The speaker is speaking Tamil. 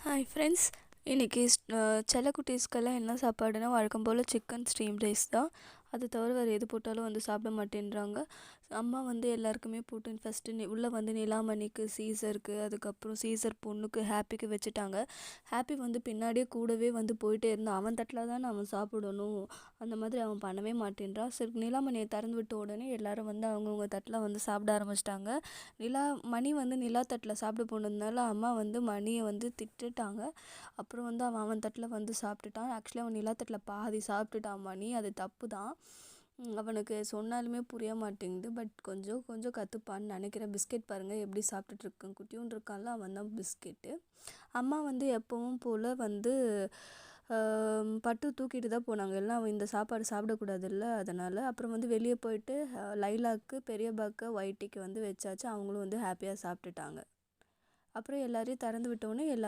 Hi friends. இன்றைக்கி செல்ல குட்டீஸ்க்கெல்லாம் என்ன சாப்பாடுனா வழக்கம் போல் சிக்கன் ஸ்டீம் ரைஸ் தான். அது தவிர வேறு எது போட்டாலும் வந்து சாப்பிட மாட்டேன்றாங்க. அம்மா வந்து எல்லாருக்குமே போட்டு ஃபஸ்ட்டு உள்ளே வந்து நிலாமணிக்கு, சீசருக்கு, அதுக்கப்புறம் சீசர் பொண்ணுக்கு, ஹாப்பிக்கு வச்சுட்டாங்க. ஹாப்பி வந்து பின்னாடியே கூடவே வந்து போயிட்டே இருந்தான். அவன் தட்டில் தான் அவன் சாப்பிடணும், அந்த மாதிரி அவன் பண்ணவே மாட்டேன்றான். சரி, நிலாமணியை திறந்து விட்ட உடனே எல்லோரும் வந்து அவங்கவுங்க தட்டில் வந்து சாப்பிட ஆரம்பிச்சிட்டாங்க. மணி வந்து நிலா தட்டில் சாப்பிட போனதுனால அம்மா வந்து மணியை வந்து திட்டுட்டாங்க. அப்புறம் வந்து அவன் தட்டில் வந்து சாப்பிட்டுட்டான். ஆக்சுவலி அவன் நிலா தட்டில் பாதி சாப்பிட்டுட்டான். மணி அது தப்பு தான். அவனுக்கு சொன்னாலுமே புரிய மாட்டேங்குது. பட் கொஞ்சம் கொஞ்சம் கற்றுப்பான்னு நினைக்கிறேன். பிஸ்கெட் பாருங்கள் எப்படி சாப்பிட்டுட்ருக்கான். குட்டியும் இருக்கான்ல, அவன் தான் பிஸ்கெட்டு. அம்மா வந்து எப்பவும் போல் வந்து பட்டு தூக்கிட்டு தான் போனாங்க. எல்லாம் இந்த சாப்பாடு சாப்பிடக்கூடாதுல்ல, அதனால். அப்புறம் வந்து வெளியே போயிட்டு லைலாக்கு, பெரியப்பாக்கு, ஒயிட்டிக்கு வந்து வச்சாச்சு. அவங்களும் வந்து ஹாப்பியாக சாப்பிட்டுட்டாங்க. அப்புறம் எல்லாரையும் திறந்து விட்டோன்னே